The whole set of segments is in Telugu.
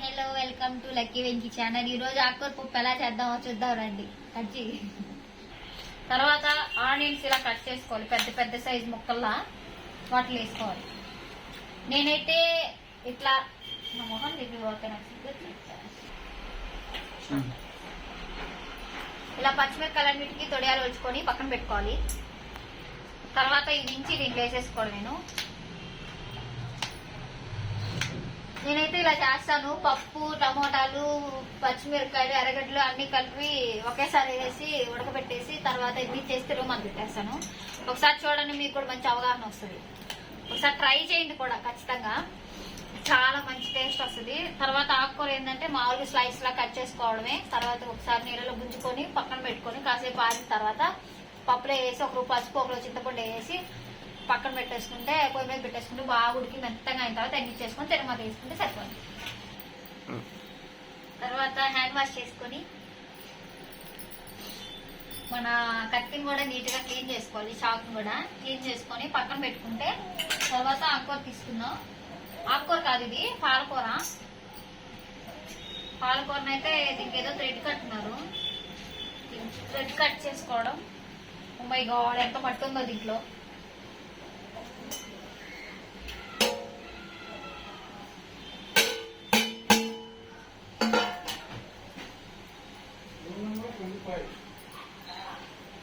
Hello welcome to lucky Venky channel. ఈ రోజు ఆకుకూర పప్పు ఎలా చేద్దామో చూద్దాం రండి. కట్ చేయి. తర్వాత ఆనియన్స్ ఇలా కట్ చేసుకోవాలి, పెద్ద పెద్ద సైజ్ ముక్కల్లా వాటిలో వేసుకోవాలి. నేనైతే ఇట్లా నా మొహం దిగిపోతే ఇలా పచ్చిమిరపకాయలన్నిటికీ తొడియాలు వచ్చుకొని పక్కన పెట్టుకోవాలి. తర్వాత ఈ నుంచి దీంట్లో వేసేసుకోవాలి. నేనైతే ఇలా చేస్తాను. పప్పు, టమోటాలు, పచ్చిమిరపకాయలు, ఎర్రగడ్డలు అన్ని కలిపి ఒకేసారి వేసి ఉడకబెట్టేసి తర్వాత ఇది చేసి తిరుగుమని పెట్టేస్తాను. ఒకసారి చూడండి, మీకు కూడా మంచి అవగాహన వస్తుంది. ఒకసారి ట్రై చేయండి కూడా ఖచ్చితంగా, చాలా మంచి టేస్ట్ వస్తుంది. తర్వాత ఆకుకూర ఏంటంటే మామూలుగా స్లైస్ లా కట్ చేసుకోవడమే. తర్వాత ఒకసారి నీళ్ళలో గుంజుకొని పక్కన పెట్టుకొని కాసేపు ఆరిన తర్వాత పప్పులో వేసి ఒక పసుపు, ఒకరు చింతపండు వేసి పక్కన పెట్టేసుకుంటే పొయ్యి మీద పెట్టేసుకుంటే బాగా ఉడికి మెత్తగా అయిన తర్వాత తగ్గించేసుకొని తిరుమల వేసుకుంటే సరిపోయింది. తర్వాత హ్యాండ్ వాష్ చేసుకొని మన కత్తిని కూడా నీట్ గా క్లీన్ చేసుకోవాలి. చాకుని కూడా క్లీన్ చేసుకొని పక్కన పెట్టుకుంటే తర్వాత ఆకుకూర తీసుకుందాం. ఆకుకూర కాదు, ఇది పాలకూర. పాలకూరనైతే దీనికి ఏదో థ్రెడ్ కట్టున్నారు. థ్రెడ్ కట్ చేసుకోవడం. మై గాడ్, ఎంత పట్టుందో దీంట్లో.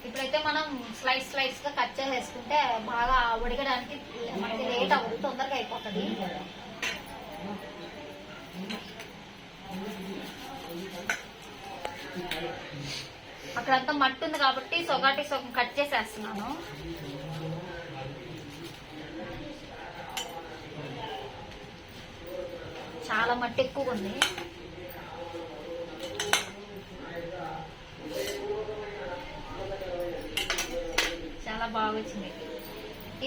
ఇప్పుడైతే మనం స్లైస్ స్లైస్ గా కట్ చేసేసుకుంటే బాగా ఉడకడానికి మనకి లేట్ అవ్వదు, తొందరగా అయిపోతుంది. అక్కడంతా మట్టి ఉంది కాబట్టి సొగటి సొగం కట్ చేసేస్తున్నాను. చాలా మట్టి ఎక్కువగా ఉంది. చాలా బాగా వచ్చింది.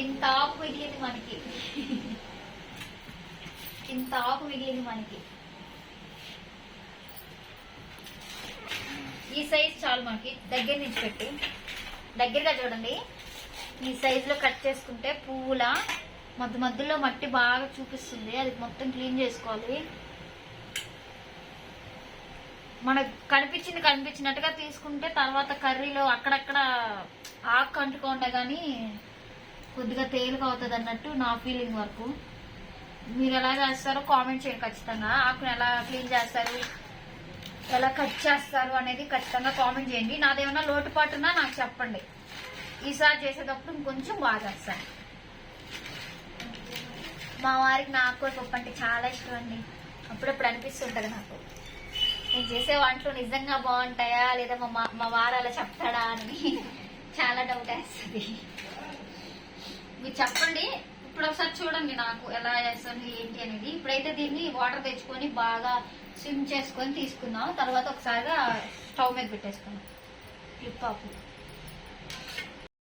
ఇంత ఆకు మిగిలింది మనకి, ఇంత ఆకు మిగిలింది మనకి. ఈ సైజ్ చాలు మనకి. దగ్గర నుంచి పెట్టి దగ్గరగా చూడండి. ఈ సైజులో కట్ చేసుకుంటే పువ్వుల మధ్యలో మట్టి బాగా చూపిస్తుంది. అది మొత్తం క్లీన్ చేసుకోవాలి. మనకు కనిపించినట్టుగా తీసుకుంటే తర్వాత కర్రీలో అక్కడక్కడ ఆకు అంటుకోండే కానీ కొద్దిగా తేలిక అవుతుంది అన్నట్టు నా ఫీలింగ్ వరకు. మీరు ఎలా చేస్తారో కామెంట్ చేయండి ఖచ్చితంగా. ఆకును ఎలా క్లీన్ చేస్తారు, ఎలా కట్ చేస్తారు అనేది ఖచ్చితంగా కామెంట్ చేయండి. నాదేమన్నా లోటుపాటున్నా నాకు చెప్పండి. ఈసారి చేసేటప్పుడు ఇంకొంచెం బాగా చేస్తాను. మా వారికి నా ఆకుకూర పప్పు అంటే చాలా ఇష్టం అండి. అప్పుడప్పుడు అనిపిస్తుంటది నాకు, నేను చేసే వంటలు నిజంగా బాగుంటాయా లేదా మా వారు అలా చెప్తాడా అని చాలా డౌట్ వేస్తుంది. మీరు చెప్పండి. ఇప్పుడు ఒకసారి చూడండి నాకు ఎలా చేస్తాను ఏంటి అనేది. ఇప్పుడైతే దీన్ని వాటర్ తెచ్చుకొని బాగా స్విమ్ చేసుకొని తీసుకుందాం. తర్వాత ఒకసారిగా స్టవ్ మీద పెట్టేసుకుందాం. క్లిప్ ఆపు.